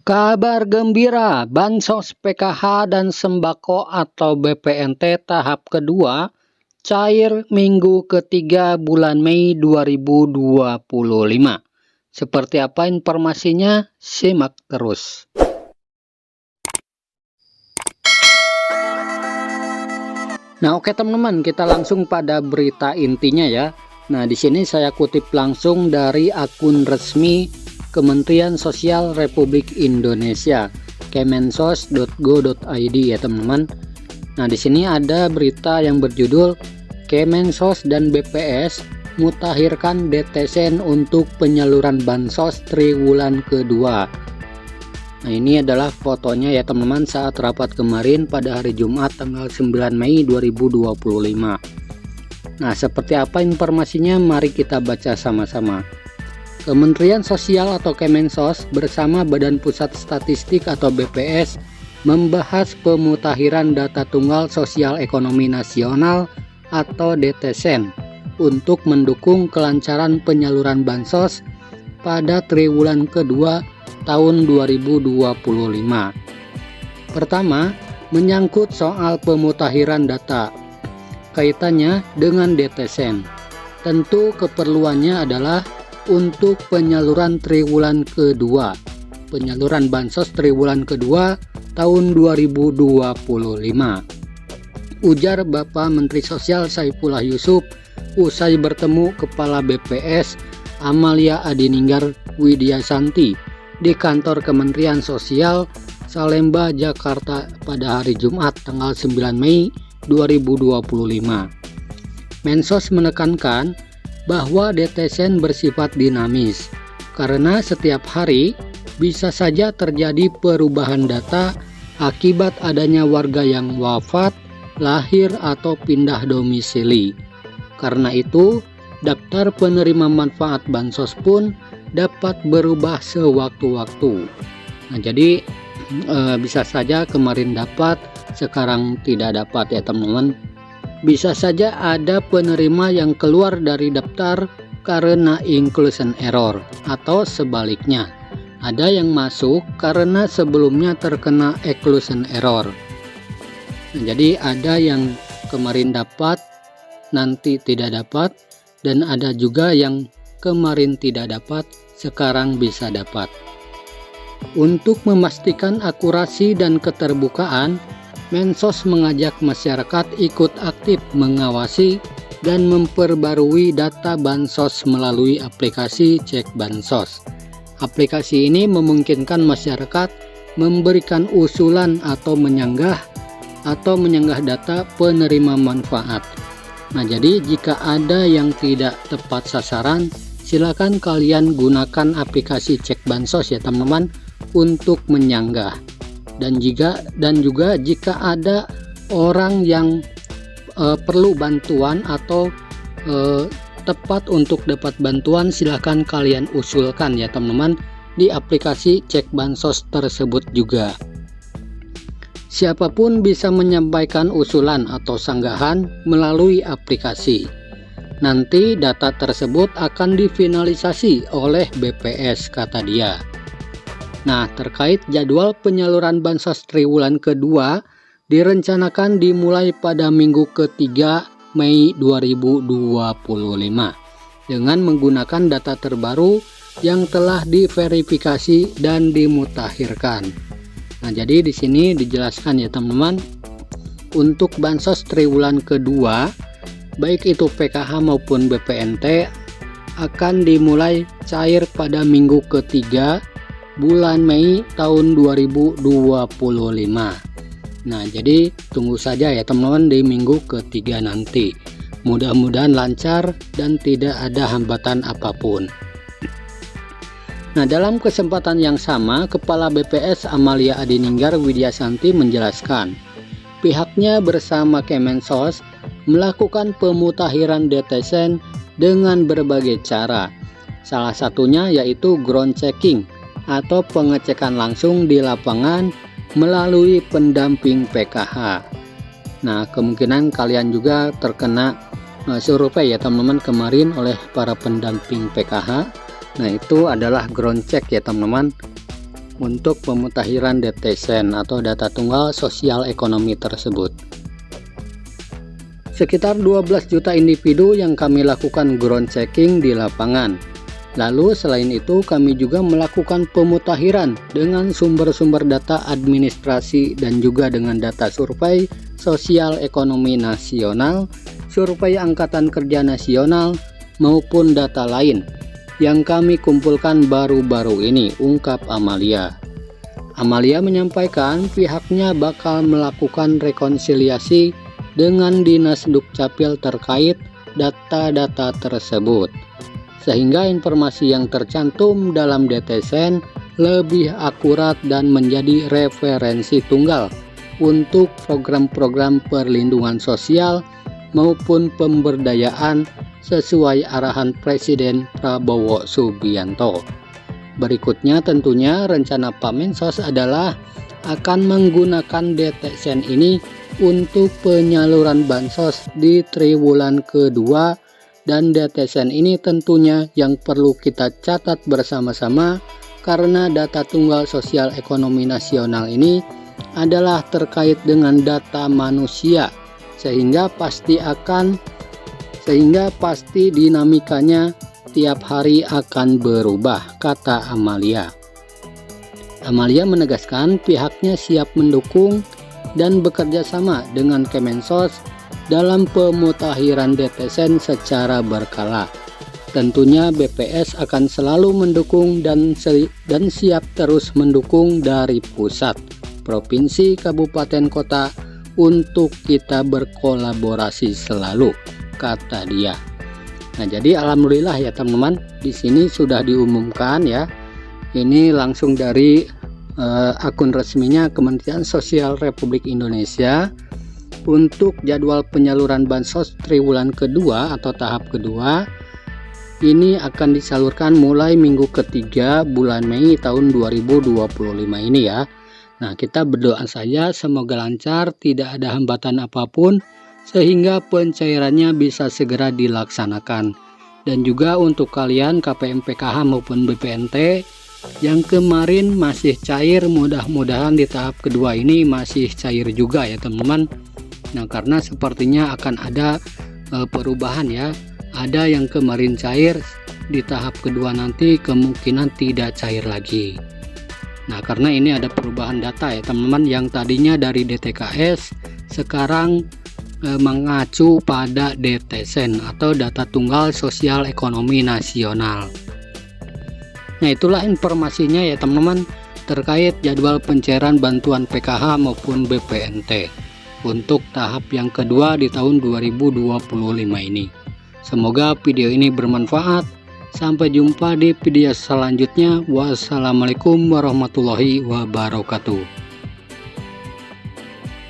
Kabar gembira, Bansos PKH dan Sembako atau BPNT tahap kedua cair minggu ketiga bulan Mei 2025. Seperti apa informasinya? Simak terus. Nah, oke teman-teman, kita langsung pada berita intinya ya. Nah, di sini saya kutip langsung dari akun resmi Kementerian Sosial Republik Indonesia, kemensos.go.id ya teman-teman. Nah, di sini ada berita yang berjudul Kemensos dan BPS mutakhirkan DTSN untuk penyaluran bansos triwulan kedua. Nah, ini adalah fotonya ya teman-teman saat rapat kemarin pada hari Jumat tanggal 9 Mei 2025. Nah, seperti apa informasinya? Mari kita baca sama-sama. Kementerian Sosial atau Kemensos bersama Badan Pusat Statistik atau BPS membahas pemutakhiran data tunggal sosial ekonomi nasional atau DTSN untuk mendukung kelancaran penyaluran bansos pada triwulan kedua tahun 2025. Pertama, menyangkut soal pemutakhiran data. Kaitannya dengan DTSN. Tentu keperluannya adalah untuk penyaluran triwulan kedua. Penyaluran bansos triwulan kedua tahun 2025. Ujar Bapak Menteri Sosial Saifullah Yusuf usai bertemu Kepala BPS Amalia Adininggar Widyasanti di kantor Kementerian Sosial Salemba, Jakarta pada hari Jumat tanggal 9 Mei 2025. Mensos menekankan bahwa DTSN bersifat dinamis karena setiap hari bisa saja terjadi perubahan data akibat adanya warga yang wafat, lahir atau pindah domisili. Karena itu, daftar penerima manfaat bansos pun dapat berubah sewaktu-waktu. Nah, jadi bisa saja kemarin dapat, sekarang tidak dapat ya teman-teman. Bisa saja ada penerima yang keluar dari daftar karena inclusion error atau sebaliknya. Ada yang masuk karena sebelumnya terkena exclusion error. Nah, jadi ada yang kemarin dapat, nanti tidak dapat, dan ada juga yang kemarin tidak dapat, sekarang bisa dapat. Untuk memastikan akurasi dan keterbukaan, Mensos mengajak masyarakat ikut aktif mengawasi dan memperbarui data bansos melalui aplikasi Cek Bansos. Aplikasi ini memungkinkan masyarakat memberikan usulan atau menyanggah data penerima manfaat. Nah, jadi jika ada yang tidak tepat sasaran, silakan kalian gunakan aplikasi Cek Bansos ya teman-teman untuk menyanggah. Dan juga jika ada orang yang perlu bantuan atau tepat untuk dapat bantuan, silakan kalian usulkan ya teman-teman di aplikasi Cek Bansos tersebut juga. Siapapun bisa menyampaikan usulan atau sanggahan melalui aplikasi. Nanti data tersebut akan difinalisasi oleh BPS, kata dia. Nah, terkait jadwal penyaluran bansos triwulan kedua direncanakan dimulai pada minggu ketiga Mei 2025 dengan menggunakan data terbaru yang telah diverifikasi dan dimutakhirkan. Nah, jadi di sini dijelaskan ya teman-teman, untuk bansos triwulan kedua baik itu PKH maupun BPNT akan dimulai cair pada minggu ketiga bulan Mei tahun 2025. Nah, jadi tunggu saja ya teman-teman di minggu ketiga nanti. Mudah-mudahan lancar dan tidak ada hambatan apapun. Nah, dalam kesempatan yang sama, Kepala BPS Amalia Adininggar Widyasanti menjelaskan, pihaknya bersama Kemensos melakukan pemutakhiran DTSN dengan berbagai cara. Salah satunya yaitu ground checking atau pengecekan langsung di lapangan melalui pendamping PKH. Nah, kemungkinan kalian juga terkena survei ya teman-teman kemarin oleh para pendamping PKH. Nah, itu adalah ground check ya teman-teman. untuk pemutakhiran DTSEN atau data tunggal sosial ekonomi tersebut. Sekitar 12 juta individu yang kami lakukan ground checking di lapangan. Lalu selain itu kami juga melakukan pemutakhiran dengan sumber-sumber data administrasi dan juga dengan data survei sosial ekonomi nasional, survei angkatan kerja nasional, maupun data lain yang kami kumpulkan baru-baru ini, ungkap Amalia. Amalia menyampaikan pihaknya bakal melakukan rekonsiliasi dengan Dinas Dukcapil terkait data-data tersebut, sehingga informasi yang tercantum dalam DTSEN lebih akurat dan menjadi referensi tunggal untuk program-program perlindungan sosial maupun pemberdayaan sesuai arahan Presiden Prabowo Subianto. Berikutnya tentunya rencana Pak Mensos adalah akan menggunakan DTSEN ini untuk penyaluran bansos di triwulan kedua, dan DTSEN ini tentunya yang perlu kita catat bersama-sama karena data tunggal sosial ekonomi nasional ini adalah terkait dengan data manusia, sehingga pasti dinamikanya tiap hari akan berubah, kata Amalia. Amalia menegaskan pihaknya siap mendukung dan bekerja sama dengan Kemensos dalam pemutakhiran DTSEN secara berkala. Tentunya BPS akan selalu mendukung dan siap terus mendukung dari pusat, provinsi, kabupaten, kota untuk kita berkolaborasi selalu, kata dia. Nah, jadi alhamdulillah ya teman-teman, di sini sudah diumumkan ya. Ini langsung dari akun resminya Kementerian Sosial Republik Indonesia untuk jadwal penyaluran bansos triwulan kedua atau tahap kedua. Ini akan disalurkan mulai minggu ketiga bulan Mei tahun 2025 ini ya. Nah, kita berdoa saja semoga lancar, tidak ada hambatan apapun, sehingga pencairannya bisa segera dilaksanakan. Dan juga untuk kalian KPM PKH maupun BPNT yang kemarin masih cair, mudah-mudahan di tahap kedua ini masih cair juga ya teman-teman. Nah, karena sepertinya akan ada perubahan ya. Ada yang kemarin cair, di tahap kedua nanti kemungkinan tidak cair lagi. Nah, karena ini ada perubahan data ya teman-teman, yang tadinya dari DTKS sekarang mengacu pada DTSEN atau data tunggal sosial ekonomi nasional. Nah, itulah informasinya ya teman-teman terkait jadwal pencairan bantuan PKH maupun BPNT untuk tahap yang kedua di tahun 2025 ini. Semoga video ini bermanfaat. Sampai jumpa di video selanjutnya. Wassalamualaikum warahmatullahi wabarakatuh.